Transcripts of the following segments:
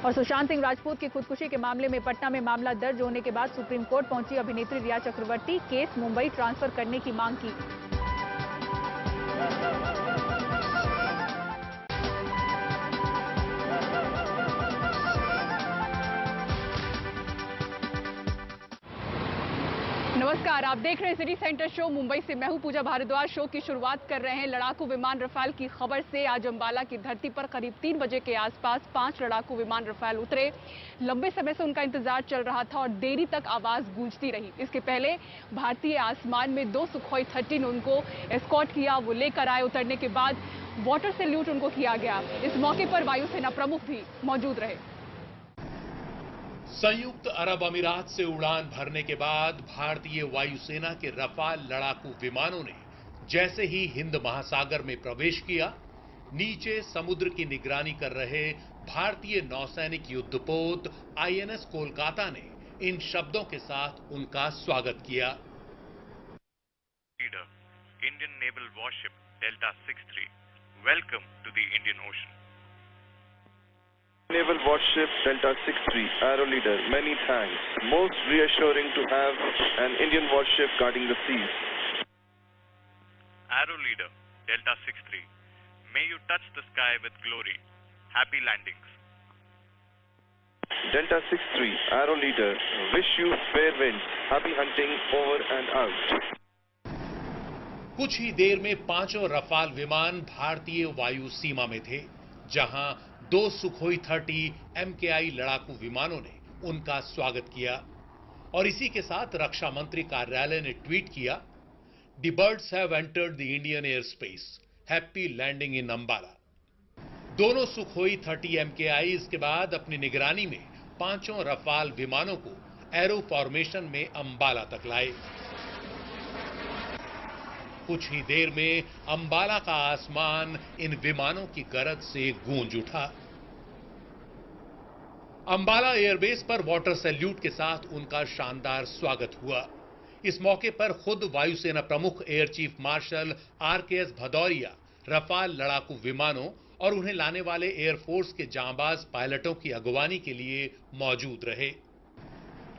और सुशांत सिंह राजपूत की खुदकुशी के मामले में पटना में मामला दर्ज होने के बाद सुप्रीम कोर्ट पहुंची अभिनेत्री रिया चक्रवर्ती, केस मुंबई ट्रांसफर करने की मांग की। नमस्कार, आप देख रहे हैं सिटी सेंटर शो। मुंबई से मैं हूं पूजा भारद्वाज। शो की शुरुआत कर रहे हैं लड़ाकू विमान रफाल की खबर से। आज अंबाला की धरती पर करीब 3 बजे के आसपास 5 लड़ाकू विमान रफाल उतरे। लंबे समय से उनका इंतजार चल रहा था और देरी तक आवाज गूंजती रही। इसके पहले भारतीय आसमान में 2 सुखोई 13 ने उनको एस्कॉर्ट किया, वो लेकर आए। उतरने के बाद वाटर सैल्यूट उनको किया गया। इस मौके पर वायुसेना प्रमुख भी मौजूद रहे। संयुक्त अरब अमीरात से उड़ान भरने के बाद भारतीय वायुसेना के रफाल लड़ाकू विमानों ने जैसे ही हिंद महासागर में प्रवेश किया, नीचे समुद्र की निगरानी कर रहे भारतीय नौसैनिक युद्धपोत आईएनएस कोलकाता ने इन शब्दों के साथ उनका स्वागत किया। Indian naval warship Delta 63, welcome to the Indian ocean. Naval Warship Delta 63, Arrow Leader, many thanks. Most reassuring to have an Indian warship guarding the seas. Arrow Leader, Delta 63, may you touch the sky with glory. Happy landings. Delta 63, Arrow Leader, wish you fair winds. Happy hunting, over and out. कुछ ही देर में 5 Rafale विमान भारतीय वायु सीमा में थे, जहां 2 Sukhoi 30 MKI लड़ाकू विमानों ने उनका स्वागत किया। और इसी के साथ रक्षा मंत्री कार्यालय ने ट्वीट किया, the birds have entered the Indian air space, happy landing in Ambala. दोनों सुखोई 30 MKI के बाद अपनी निगरानी में 5 रफाल विमानों को एरो फॉर्मेशन में अंबाला तक लाए। कुछ ही देर में अंबाला का आसमान इन विमानों की गरज से गूंज उठा। अंबाला एयरबेस पर वाटर सैल्यूट के साथ उनका शानदार स्वागत हुआ। इस मौके पर खुद वायुसेना प्रमुख air chief marshal RKS Bhadauria Rafale लड़ाकू विमानों और उन्हें लाने वाले एयरफोर्स के जांबाज पायलटों की अगवानी के लिए मौजूद रहे।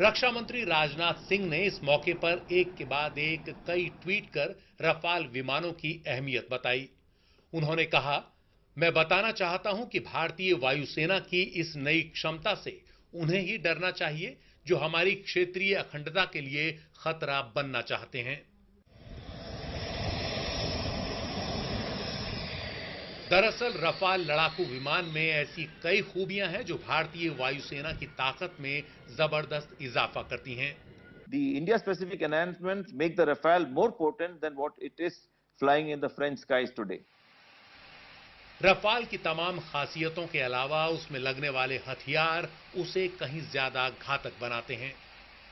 रक्षा मंत्री राजनाथ सिंह ने इस मौके पर एक के बाद एक कई ट्वीट कर रफाल विमानों की अहमियत बताई। उन्होंने कहा, मैं बताना चाहता हूं कि भारतीय वायुसेना की इस नई क्षमता से उन्हें ही डरना चाहिए जो हमारी क्षेत्रीय अखंडता के लिए खतरा बनना चाहते हैं। दरअसल रफाल लड़ाकू विमान में ऐसी कई खूबियां हैं जो भारतीय वायुसेना की ताकत में जबरदस्त इजाफा करती हैं। The India-specific enhancements make the Rafale more potent than what it is flying in the French skies today. Rafale की तमाम खासियतों के अलावा उसमें लगने वाले हथियार उसे कहीं ज्यादा घातक बनाते हैं।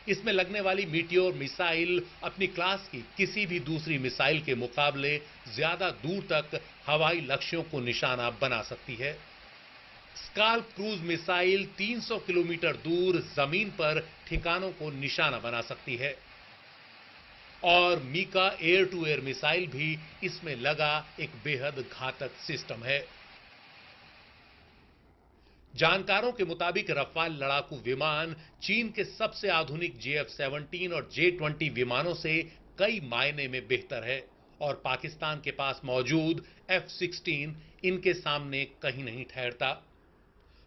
इसमें लगने वाली मीटियोर मिसाइल अपनी क्लास की किसी भी दूसरी मिसाइल के मुकाबले ज्यादा दूर तक हवाई लक्ष्यों को निशाना बना सकती है। स्काल्प क्रूज मिसाइल 300 किलोमीटर दूर जमीन पर ठिकानों को निशाना बना सकती है। और MICA air to air missile भी इसमें लगा एक बेहद घातक सिस्टम है। जानकारों के मुताबिक रफाल लड़ाकू विमान चीन के सबसे आधुनिक JF-17 और J-20 विमानों से कई मायने में बेहतर है और पाकिस्तान के पास मौजूद F-16 इनके सामने कहीं नहीं ठहरता।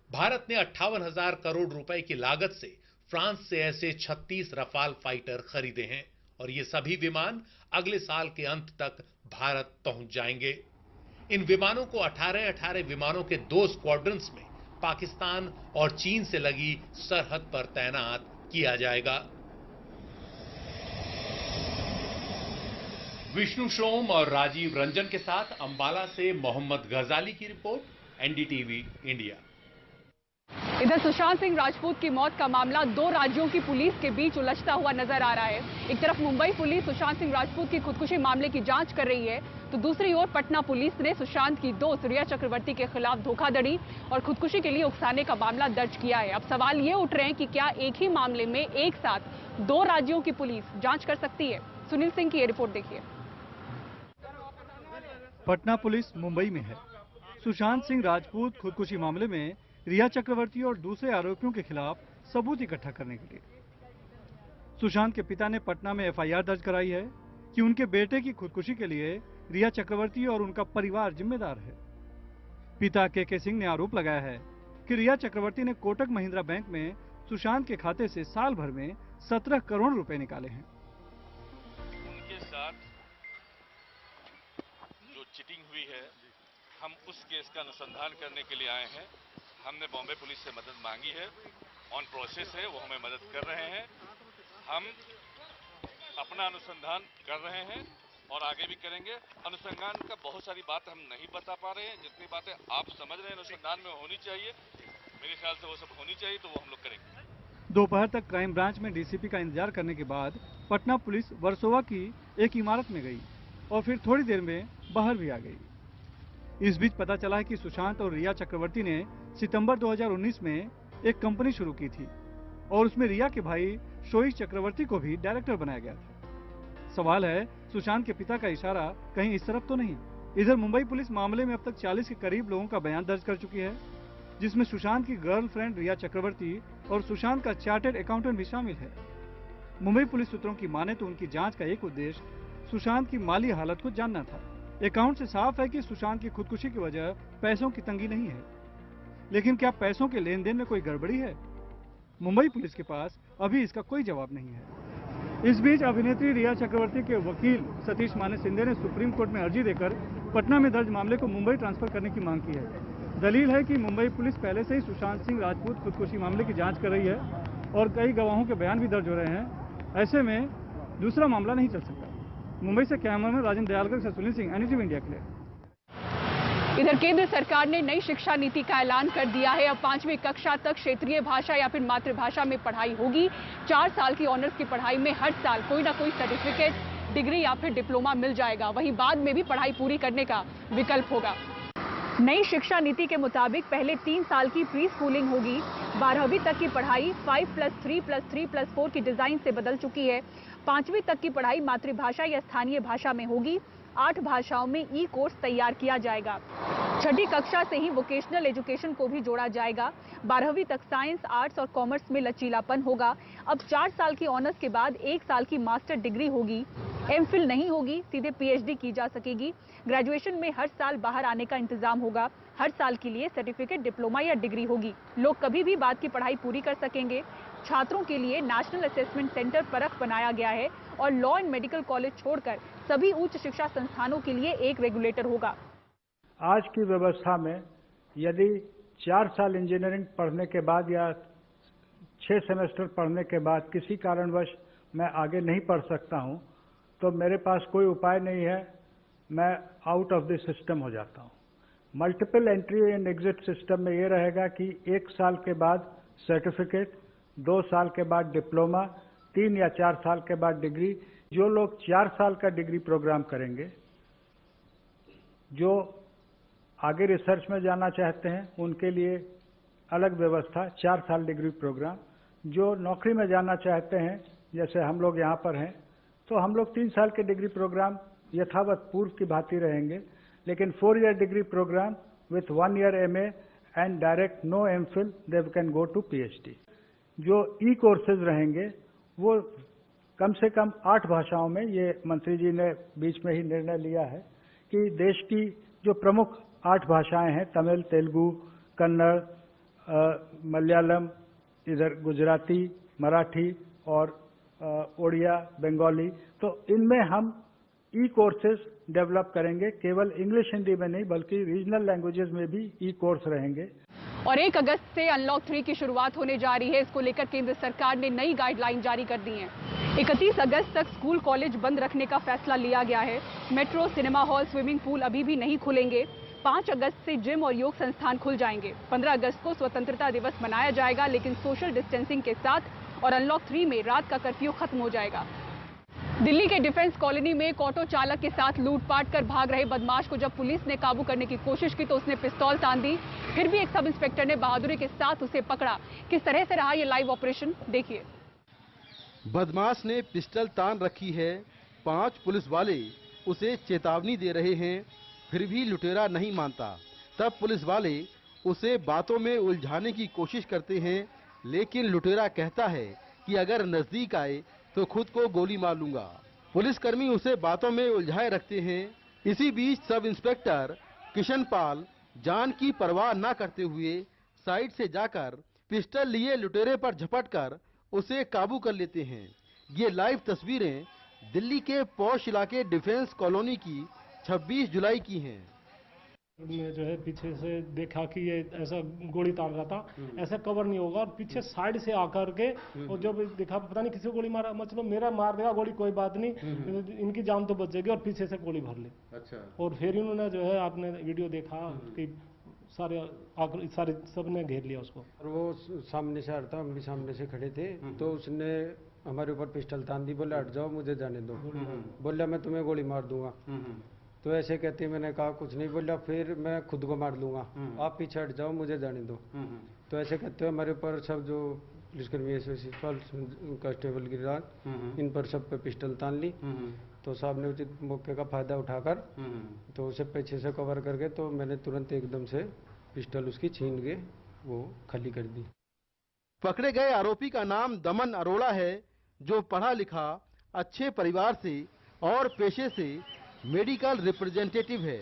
भारत ने 58,000 करोड़ रुपए की लागत से फ्रांस से ऐसे 36 रफाल फाइटर खरीदे हैं और ये सभी विमान अगले साल के अंत तक भारत पहुंच जाएंगे। इन विमानों को 18 विमानों के 2 स्क्वाड्रंस में पाकिस्तान और चीन से लगी सरहद पर तैनात किया जाएगा। विष्णु सोम और राजीव रंजन के साथ अंबाला से मोहम्मद गजाली की रिपोर्ट, NDTV इंडिया। इधर सुशांत सिंह राजपूत की मौत का मामला 2 राज्यों की पुलिस के बीच उलझता हुआ नजर आ रहा है। एक तरफ मुंबई पुलिस सुशांत सिंह राजपूत की खुदकुशी मामले की जांच कर रही है, तो दूसरी ओर पटना पुलिस ने सुशांत की दोस्त रिया चक्रवर्ती के खिलाफ धोखाधड़ी और खुदकुशी के लिए उकसाने का मामला दर्ज किया है। अब सवाल ये उठ रहे हैं कि क्या एक ही मामले में एक साथ 2 राज्यों की पुलिस जांच कर सकती है। सुनील सिंह की ये रिपोर्ट देखिए। पटना पुलिस मुंबई में है। सुशांत सिंह राजपूत खुदकुशी मामले में रिया चक्रवर्ती और दूसरे आरोपियों के खिलाफ सबूत इकट्ठा करने के लिए। सुशांत के पिता ने पटना में एफआईआर दर्ज कराई है कि उनके बेटे की खुदकुशी के लिए रिया चक्रवर्ती और उनका परिवार जिम्मेदार है। पिता के सिंह ने आरोप लगाया है कि रिया चक्रवर्ती ने कोटक महिंद्रा बैंक में सुशांत के खाते से साल भर में 17 करोड़ रुपए निकाले हैं। उनके साथ जो चीटिंग हुई है, हम उस केस का अनुसंधान करने के लिए आए हैं। हमने बॉम्बे पुलिस से मदद मांगी है, ऑन प्रोसेस है, वो हमें मदद कर रहे हैं। हम अपना अनुसंधान कर रहे हैं और आगे भी करेंगे। अनुसंधान का बहुत सारी बात हम नहीं बता पा रहे हैं, जितनी बातें आप समझ रहे हैं अनुसंधान में होनी चाहिए, मेरे ख्याल से वो सब होनी चाहिए, तो वो हम लोग करेंगे। दोपहर तक क्राइम ब्रांच में डीसीपी का इंतजार करने के बाद पटना पुलिस वर्सोवा की एक इमारत में गई और फिर थोड़ी देर में बाहर भी आ गई। इस बीच पता चला है कि सुशांत और रिया चक्रवर्ती ने सितंबर 2019 में एक कंपनी शुरू की थी और उसमें रिया के भाई शोइक चक्रवर्ती को भी डायरेक्टर बनाया गया था। सवाल है, सुशांत के पिता का इशारा कहीं इस तरफ तो नहीं? इधर मुंबई पुलिस मामले में अब तक 40 के करीब लोगों का बयान दर्ज कर चुकी है, जिसमें सुशांत की गर्लफ्रेंड रिया चक्रवर्ती और सुशांत का चार्टर्ड अकाउंटेंट भी शामिल है। मुंबई पुलिस सूत्रों की माने तो उनकी जांच का एक उद्देश्य सुशांत की माली हालत को जानना था। अकाउंट से साफ है कि सुशांत की खुदकुशी की वजह पैसों की तंगी नहीं है, लेकिन क्या पैसों के लेन देन में कोई गड़बड़ी है? मुंबई पुलिस के पास अभी इसका कोई जवाब नहीं है। इस बीच अभिनेत्री रिया चक्रवर्ती के वकील सतीश माने शिंदे ने सुप्रीम कोर्ट में अर्जी देकर पटना में दर्ज मामले को मुंबई ट्रांसफर करने की मांग की है। दलील है कि मुंबई पुलिस पहले से ही सुशांत सिंह राजपूत खुदकुशी मामले की जांच कर रही है और कई गवाहों के बयान भी दर्ज हो रहे हैं। ऐसे में दूसरा मामला नहीं चल सकता। मुंबई से कैमरामैन राजेंद्र दयालकर से सुनील सिंह, एनडीटीवी इंडिया के लिए। इधर केंद्र सरकार ने नई शिक्षा नीति का ऐलान कर दिया है। अब 5वीं कक्षा तक क्षेत्रीय भाषा या फिर मातृभाषा में पढ़ाई होगी। 4 साल की ऑनर्स की पढ़ाई में हर साल कोई ना कोई सर्टिफिकेट, डिग्री या फिर डिप्लोमा मिल जाएगा। वहीं बाद में भी पढ़ाई पूरी करने का विकल्प होगा। नई शिक्षा नीति के मुताबिक पहले 3 साल की प्री स्कूलिंग होगी। 12वीं तक की पढ़ाई 5+3+3+4 की डिजाइन से बदल चुकी है। 5वीं तक की पढ़ाई मातृभाषा या स्थानीय भाषा में होगी। 8 भाषाओं में ई कोर्स तैयार किया जाएगा। 6ठी कक्षा से ही वोकेशनल एजुकेशन को भी जोड़ा जाएगा। 12वीं तक साइंस, आर्ट्स और कॉमर्स में लचीलापन होगा। अब 4 साल की ऑनर्स के बाद 1 साल की मास्टर डिग्री होगी। एमफिल नहीं होगी, सीधे पीएचडी की जा सकेगी। ग्रेजुएशन में हर साल बाहर आने का इंतजाम होगा। हर साल के लिए सर्टिफिकेट, डिप्लोमा या डिग्री होगी। लोग कभी भी बाद की पढ़ाई पूरी कर सकेंगे। छात्रों के लिए नेशनल असेसमेंट सेंटर परख बनाया गया है और लॉ एंड मेडिकल कॉलेज छोड़कर सभी उच्च शिक्षा संस्थानों के लिए एक रेगुलेटर होगा। आज की व्यवस्था में यदि 4 साल इंजीनियरिंग पढ़ने के बाद या 6 सेमेस्टर पढ़ने के बाद किसी कारणवश मैं आगे नहीं पढ़ सकता हूं, तो मेरे पास कोई उपाय नहीं है, मैं आउट ऑफ द सिस्टम हो जाता हूं। Multiple entry and exit system में ये रहेगा कि 1 साल के बाद सर्टिफिकेट, 2 साल के बाद डिप्लोमा, 3 या 4 साल के बाद डिग्री। जो लोग 4 साल का डिग्री प्रोग्राम करेंगे, जो आगे रिसर्च में जाना चाहते हैं उनके लिए अलग व्यवस्था, 4 साल डिग्री प्रोग्राम। जो नौकरी में जाना चाहते हैं, जैसे हम लोग यहाँ पर हैं, तो हम लोग 3 साल के डिग्री प्रोग्राम यथावत पूर्व की भांति रहेंगे, लेकिन 4 year degree program with 1 year MA and direct no MPhil, they can go to PhD। जो ई कोर्सेज रहेंगे वो कम से कम 8 भाषाओं में, ये मंत्री जी ने बीच में ही निर्णय लिया है कि देश की जो प्रमुख 8 भाषाएं हैं, तमिल, तेलुगु, कन्नड़, मलयालम, इधर गुजराती, मराठी और ओडिया, बंगाली, तो इनमें हम ई कोर्सेज डेवलप करेंगे। केवल इंग्लिश हिंदी में नहीं बल्कि रीजनल लैंग्वेजेस में भी ई कोर्स रहेंगे। और 1 अगस्त से अनलॉक 3 की शुरुआत होने जा रही है। इसको लेकर केंद्र सरकार ने नई गाइडलाइन जारी कर दी है। 31 अगस्त तक स्कूल कॉलेज बंद रखने का फैसला लिया गया है। Metro, cinema hall, swimming pool अभी भी नहीं खुलेंगे। 5 अगस्त से जिम और योग संस्थान खुल जाएंगे। 15 अगस्त को स्वतंत्रता दिवस मनाया जाएगा, लेकिन सोशल डिस्टेंसिंग के साथ। और अनलॉक 3 में रात का कर्फ्यू खत्म हो जाएगा। दिल्ली के डिफेंस कॉलोनी में एक ऑटो चालक के साथ लूटपाट कर भाग रहे बदमाश को जब पुलिस ने काबू करने की कोशिश की तो उसने पिस्तौल तान दी। फिर भी एक सब इंस्पेक्टर ने बहादुरी के साथ उसे पकड़ा। किस तरह से रहा ये लाइव ऑपरेशन, देखिए। बदमाश ने पिस्टल तान रखी है। 5 पुलिस वाले उसे चेतावनी दे रहे हैं, फिर भी लुटेरा नहीं मानता। तब पुलिस वाले उसे बातों में उलझाने की कोशिश करते हैं, लेकिन लुटेरा कहता है कि अगर नजदीक आए तो खुद को गोली मार लूंगा। पुलिसकर्मी उसे बातों में उलझाए रखते हैं। इसी बीच सब इंस्पेक्टर किशन पाल जान की परवाह न करते हुए साइड से जाकर पिस्टल लिए लुटेरे पर झपटकर उसे काबू कर लेते हैं। ये लाइव तस्वीरें दिल्ली के पौष इलाके डिफेंस कॉलोनी की 26 जुलाई की हैं। मैं जो है पीछे से देखा कि ये ऐसा गोली तार रहा था, ऐसा कवर नहीं होगा, और पीछे साइड से आकर के और जब देखा पता नहीं किसी को गोली मारा, मतलब मेरा मार देगा गोली कोई बात नहीं, इनकी जान तो बच जाएगी, और पीछे से गोली भर ली। अच्छा। और फिर इन्होंने जो है आपने वीडियो देखा कि सारे सबने घेर लिया उसको, और वो सामने से आ रहा था, हम भी सामने से खड़े थे, तो उसने हमारे ऊपर पिस्टल तान दी, बोला हट जाओ मुझे जाने दो, बोला मैं तुम्हें गोली मार दूंगा। तो ऐसे कहते मैंने कहा कुछ नहीं, बोला फिर मैं खुद को मार लूंगा, आप पीछे हट जाओ मुझे जाने दो। तो ऐसे कहते हुए हमारे ऊपर सब जो पुलिसकर्मी कांस्टेबल गिरिराज, इन पर सब पे पिस्टल तान ली। तो साहब ने उचित मौके का फायदा उठाकर तो उसे पीछे से कवर करके, तो मैंने तुरंत एकदम से पिस्टल उसकी छीन के वो खाली कर दी। पकड़े गए आरोपी का नाम दमन अरोड़ा है, जो पढ़ा लिखा, अच्छे परिवार से और पेशे से मेडिकल रिप्रेजेंटेटिव है।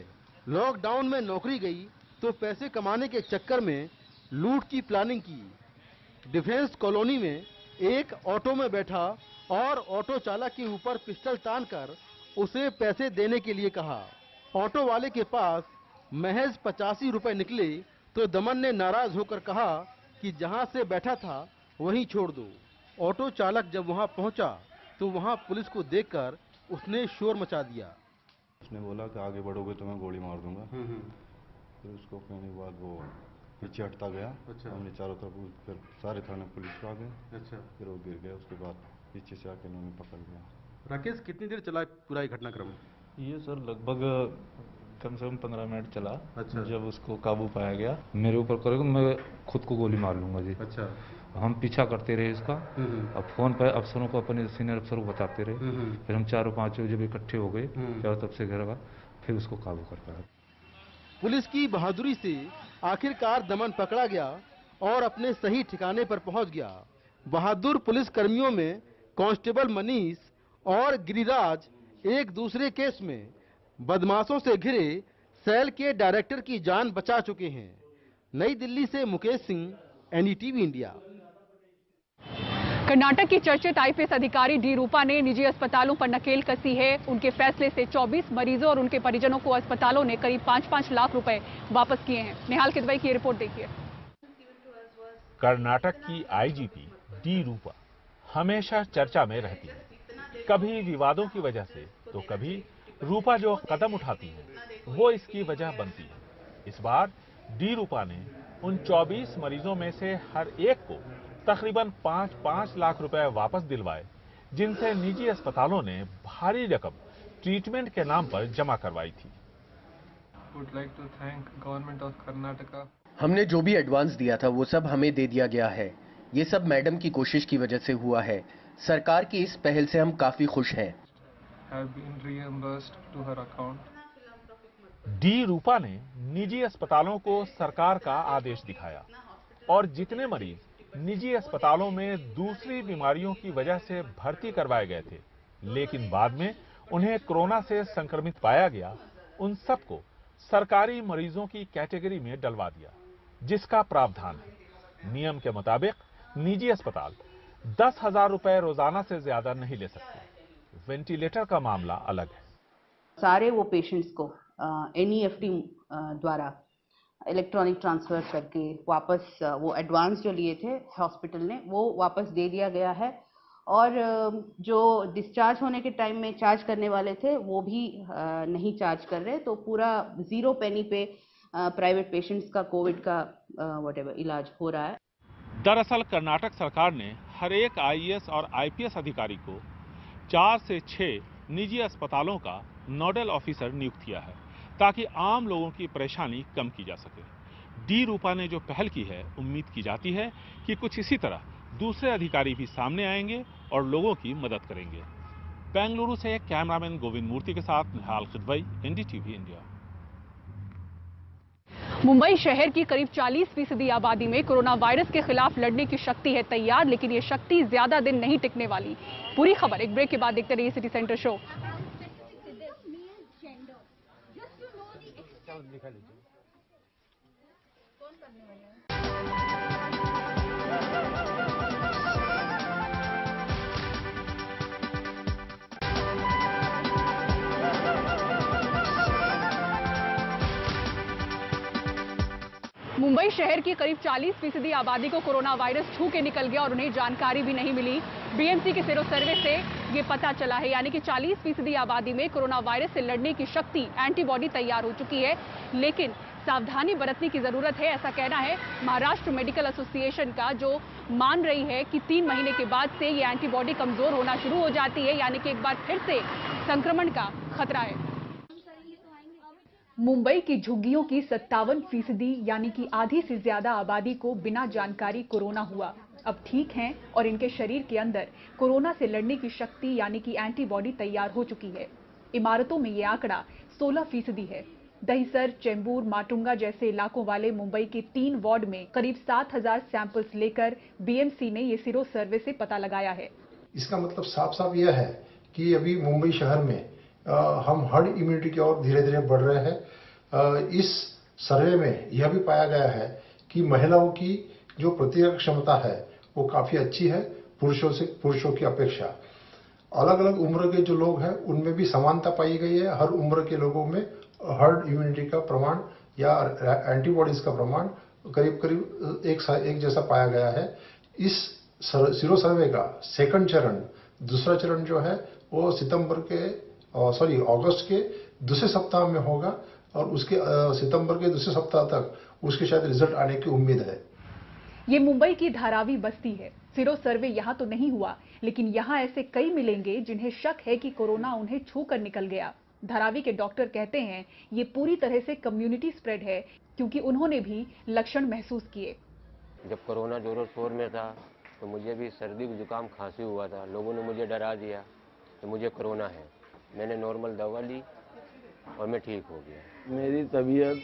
लॉकडाउन में नौकरी गई तो पैसे कमाने के चक्कर में लूट की प्लानिंग की। डिफेंस कॉलोनी में एक ऑटो में बैठा और ऑटो चालक के ऊपर पिस्टल तानकर उसे पैसे देने के लिए कहा। ऑटो वाले के पास महज 85 रुपए निकले तो दमन ने नाराज होकर कहा कि जहां से बैठा था वहीं छोड़ दो। ऑटो चालक जब वहां पहुंचा तो वहां पुलिस को देखकर उसने शोर मचा दिया। उसने बोला कि आगे बढ़ोगे तो मैं गोली मार दूंगा। फिर उसको कहने के बाद वो पीछे हटता गया। अच्छा। हमने चारों तरफ फिर सारे थाने पुलिस आ गए। अच्छा। फिर वो गिर गया, उसके बाद पीछे से आके उन्होंने पकड़ लिया। राकेश, कितनी देर चला पूरा ये घटनाक्रम? ये सर लगभग कम से कम 15 मिनट चला। अच्छा। जब उसको काबू पाया गया, मेरे ऊपर करेगा मैं खुद को गोली मार लूंगा जी। अच्छा। हम पीछा करते रहे इसका, अब फोन पर अफसरों को, अपने सीनियर अफसरों को बताते रहे। फिर हम 4-5 जब इकट्ठे हो गए, चारों तरफ से घेरा, फिर उसको काबू कर पाया। पुलिस की बहादुरी से आखिरकार दमन पकड़ा गया और अपने सही ठिकाने पर पहुंच गया। बहादुर पुलिस कर्मियों में कांस्टेबल मनीष और गिरिराज एक दूसरे केस में बदमाशों से घिरे सेल के डायरेक्टर की जान बचा चुके हैं। नई दिल्ली से मुकेश सिंह, एनडीटीवी इंडिया। कर्नाटक की चर्चित आईपीएस अधिकारी डी रूपा ने निजी अस्पतालों पर नकेल कसी है। उनके फैसले से 24 मरीजों और उनके परिजनों को अस्पतालों ने करीब 5-5 लाख रुपए वापस किए हैं। निहाल किदवई की रिपोर्ट देखिए। कर्नाटक की आईजीपी डी रूपा हमेशा चर्चा में रहती है, कभी विवादों की वजह से तो कभी रूपा जो कदम उठाती है वो इसकी वजह बनती है। इस बार डी रूपा ने उन 24 मरीजों में से हर एक को तकरीबन 5-5 लाख रुपए वापस दिलवाए, जिनसे निजी अस्पतालों ने भारी रकम ट्रीटमेंट के नाम पर जमा करवाई थी। Would like to thank government of Karnataka. हमने जो भी एडवांस दिया था वो सब हमें दे दिया गया है। ये सब मैडम की कोशिश की वजह से हुआ है। सरकार की इस पहल से हम काफी खुश हैं। Have been reimbursed to her account. D Roopa ने निजी अस्पतालों को सरकार का आदेश दिखाया और जितने मरीज निजी अस्पतालों में दूसरी बीमारियों की वजह से भर्ती करवाए गए थे लेकिन बाद में उन्हें कोरोना से संक्रमित पाया गया, उन सबको सरकारी मरीजों की कैटेगरी में डलवा दिया, जिसका प्रावधान है। नियम के मुताबिक निजी अस्पताल 10,000 रुपए रोजाना से ज्यादा नहीं ले सकते। वेंटिलेटर का मामला अलग है। सारे वो पेशेंट्स को NEFT द्वारा इलेक्ट्रॉनिक ट्रांसफर करके वापस वो एडवांस जो लिए थे हॉस्पिटल ने वो वापस दे दिया गया है, और जो डिस्चार्ज होने के टाइम में चार्ज करने वाले थे वो भी नहीं चार्ज कर रहे। तो पूरा 0 पेनी पे प्राइवेट पेशेंट्स का कोविड का व्हाटएवर इलाज हो रहा है। दरअसल कर्नाटक सरकार ने हर एक IAS और IPS अधिकारी को 4 से 6 निजी अस्पतालों का नोडल ऑफिसर नियुक्त किया है ताकि आम लोगों की परेशानी कम की जा सके। डी रूपा ने जो पहल की है, उम्मीद की जाती है कि कुछ इसी तरह दूसरे अधिकारी भी सामने आएंगे और लोगों की मदद करेंगे। बेंगलुरु से कैमरामैन गोविंद मूर्ति के साथ निहाल किदवई, एनडीटीवी इंडिया। मुंबई शहर की करीब 40% आबादी में कोरोना वायरस के खिलाफ लड़ने की शक्ति है तैयार, लेकिन ये शक्ति ज्यादा दिन नहीं टिकने वाली। पूरी खबर एक ब्रेक के बाद देखते रहिए सिटी सेंटर शो। मुंबई शहर की करीब 40% आबादी को कोरोना वायरस छू के निकल गया और उन्हें जानकारी भी नहीं मिली। बीएमसी के सीरो सर्वे से ये पता चला है, यानी कि 40% आबादी में कोरोना वायरस से लड़ने की शक्ति, एंटीबॉडी तैयार हो चुकी है, लेकिन सावधानी बरतने की जरूरत है। ऐसा कहना है महाराष्ट्र मेडिकल एसोसिएशन का, जो मान रही है कि 3 महीने के बाद से ये एंटीबॉडी कमजोर होना शुरू हो जाती है, यानी कि एक बार फिर से संक्रमण का खतरा है। मुंबई की झुग्गियों की 57% यानी कि आधी से ज्यादा आबादी को बिना जानकारी कोरोना हुआ। अब ठीक हैं और इनके शरीर के अंदर कोरोना से लड़ने की शक्ति यानी कि एंटीबॉडी तैयार हो चुकी है। इमारतों में ये आंकड़ा 16% है। दहिसर, चेंबूर, माटुंगा जैसे इलाकों वाले मुंबई के 3 वार्ड में करीब 7000 सैंपल्स लेकर बीएमसी ने ये सीरो सर्वे से पता लगाया है। इसका मतलब साफ साफ यह है कि अभी मुंबई शहर में हम हर्ड इम्यूनिटी की ओर धीरे धीरे बढ़ रहे हैं। इस सर्वे में यह भी पाया गया है कि महिलाओं की जो प्रतिरोधक क्षमता है वो काफी अच्छी है पुरुषों की अपेक्षा। अलग अलग उम्र के जो लोग हैं उनमें भी समानता पाई गई है। हर उम्र के लोगों में हर्ड इम्यूनिटी का प्रमाण या एंटीबॉडीज का प्रमाण करीब करीब एक जैसा पाया गया है। इस सीरो सर्वे का सेकंड चरण, दूसरा चरण जो है वो अगस्त के दूसरे सप्ताह में होगा और उसके सितंबर के दूसरे सप्ताह तक उसके शायद रिजल्ट आने की उम्मीद है। ये मुंबई की धारावी बस्ती है। सीरो सर्वे यहाँ तो नहीं हुआ, लेकिन यहाँ ऐसे कई मिलेंगे जिन्हें शक है कि कोरोना उन्हें छू कर निकल गया। धारावी के डॉक्टर कहते हैं ये पूरी तरह से कम्युनिटी स्प्रेड है, क्योंकि उन्होंने भी लक्षण महसूस किए। जब कोरोना जोरों शोर में था तो मुझे भी सर्दी जुकाम खांसी हुआ था। लोगों ने मुझे डरा दिया तो मुझे कोरोना है। मैंने नॉर्मल दवा ली और मैं ठीक हो गया। मेरी तबीयत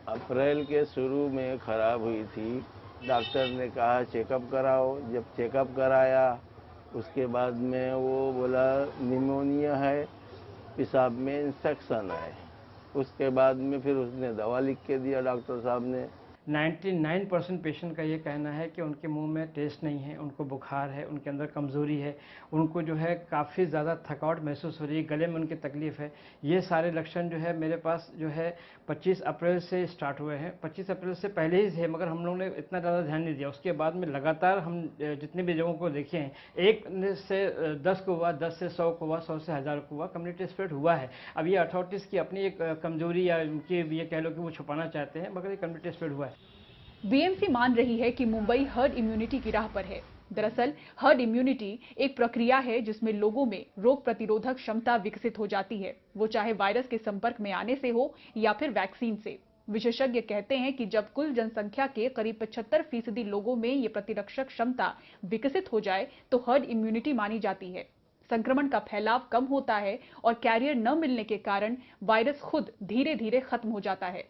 अप्रैल के शुरू में ख़राब हुई थी। डॉक्टर ने कहा चेकअप कराओ। जब चेकअप कराया उसके बाद में वो बोला निमोनिया है, पेशाब में इंफेक्शन है। उसके बाद में फिर उसने दवा लिख के दिया डॉक्टर साहब ने। 99% पेशेंट का ये कहना है कि उनके मुंह में टेस्ट नहीं है, उनको बुखार है, उनके अंदर कमज़ोरी है, उनको जो है काफ़ी ज़्यादा थकावट महसूस हो रही है, गले में उनकी तकलीफ़ है। ये सारे लक्षण जो है मेरे पास जो है 25 अप्रैल से स्टार्ट हुए हैं। 25 अप्रैल से पहले ही थे, मगर हम लोगों ने इतना ज़्यादा ध्यान नहीं दिया। उसके बाद में लगातार हम जितने भी जगहों को देखे हैं, 1 से 10 को हुआ, 10 से 100 को हुआ, 100 से 1000 को हुआ, कम्युनिटी स्प्रेड हुआ है। अब ये अथॉरिटीज़ की अपनी एक कमजोरी या उनकी ये कह लो कि वो छुपाना चाहते हैं, मगर ये कम्युनिटी स्प्रेड हुआ है। बीएमसी मान रही है कि मुंबई हर्ड इम्यूनिटी की राह पर है। दरअसल हर्ड इम्यूनिटी एक प्रक्रिया है जिसमें लोगों में रोग प्रतिरोधक क्षमता विकसित हो जाती है, वो चाहे वायरस के संपर्क में आने से हो या फिर वैक्सीन से। विशेषज्ञ कहते हैं कि जब कुल जनसंख्या के करीब 75% लोगों में ये प्रतिरक्षक क्षमता विकसित हो जाए तो हर्ड इम्यूनिटी मानी जाती है। संक्रमण का फैलाव कम होता है और कैरियर न मिलने के कारण वायरस खुद धीरे धीरे खत्म हो जाता है।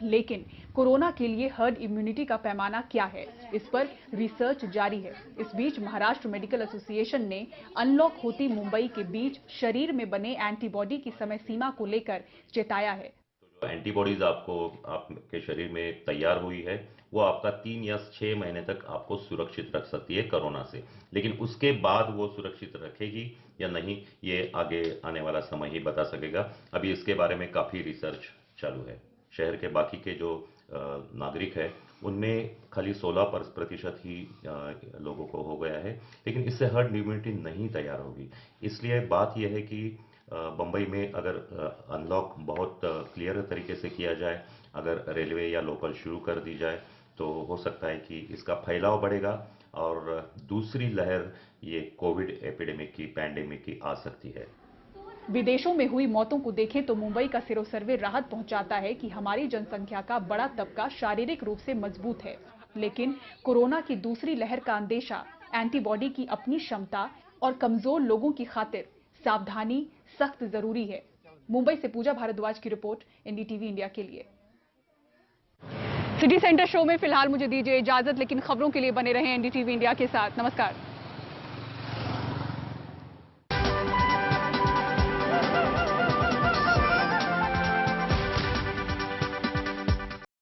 लेकिन कोरोना के लिए हर्ड इम्यूनिटी का पैमाना क्या है, इस पर रिसर्च जारी है। इस बीच महाराष्ट्र मेडिकल एसोसिएशन ने अनलॉक होती मुंबई के बीच शरीर में बने एंटीबॉडी की समय सीमा को लेकर चेताया है। एंटीबॉडीज आपके शरीर में तैयार हुई है, वो आपका 3 या 6 महीने तक आपको सुरक्षित रख सकती है कोरोना से, लेकिन उसके बाद वो सुरक्षित रखेगी या नहीं ये आगे आने वाला समय ही बता सकेगा। अभी इसके बारे में काफ़ी रिसर्च चालू है। शहर के बाकी के जो नागरिक है उनमें खाली 16% ही लोगों को हो गया है, लेकिन इससे हर्ड इम्यूनिटी नहीं तैयार होगी। इसलिए बात यह है कि बम्बई में अगर अनलॉक बहुत क्लियर तरीके से किया जाए, अगर रेलवे या लोकल शुरू कर दी जाए तो हो सकता है कि इसका फैलाव बढ़ेगा और दूसरी लहर ये कोविड एपिडेमिक की, पैंडेमिक की आ सकती है। विदेशों में हुई मौतों को देखें तो मुंबई का सीरो सर्वे राहत पहुंचाता है कि हमारी जनसंख्या का बड़ा तबका शारीरिक रूप से मजबूत है, लेकिन कोरोना की दूसरी लहर का अंदेशा, एंटीबॉडी की अपनी क्षमता और कमजोर लोगों की खातिर सावधानी सख्त जरूरी है। मुंबई से पूजा भारद्वाज की रिपोर्ट, एनडीटीवी इंडिया के लिए। सिटी सेंटर शो में फिलहाल मुझे दीजिए इजाजत, लेकिन खबरों के लिए बने रहें एनडीटीवी इंडिया के साथ। नमस्कार।